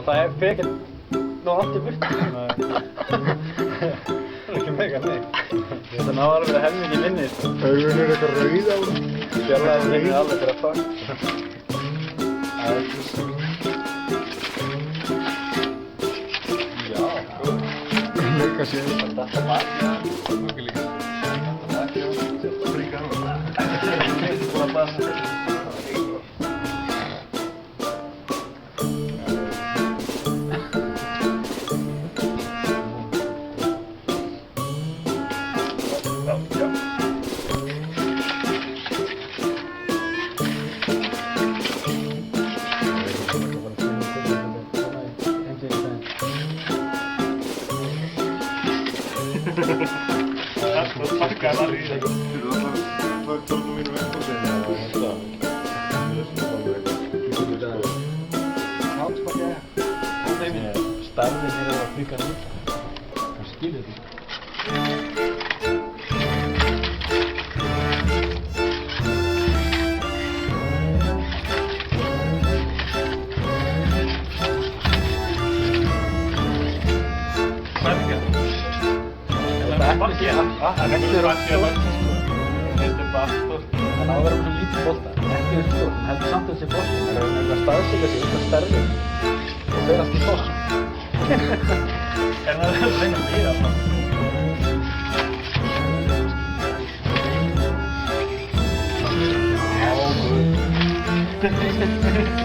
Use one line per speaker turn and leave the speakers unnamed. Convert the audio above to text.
og það fer ekkert nóg langt í burtu. Það er ekki mega neitt. Það ná alveg að helmingi minni.
Augun eru eitthvað rauð á hún.
Fjarlæðin reynir alveg fyrir að fuck. Já, góð.
Mega sér.
Þetta er baki.
Mjög líka.
Þetta baki.
Þetta fríkar hann.
Það pakkaði alveg í það.
Þú eru alltaf tvöldunum mínum upp á sig.
Starfinn er að fríka hann út. Það skilur því.
Bakki, það er ekki bakki að bakki, sko. Þetta er bara stórt.
Það ná að vera svona lítið bolta, ekki upp stórt, en heldur samt þessi bolti. Það er að staðsetja sig út af stærðin og fer allt í toss.
En það er að reyna að líða það.
Já, guð.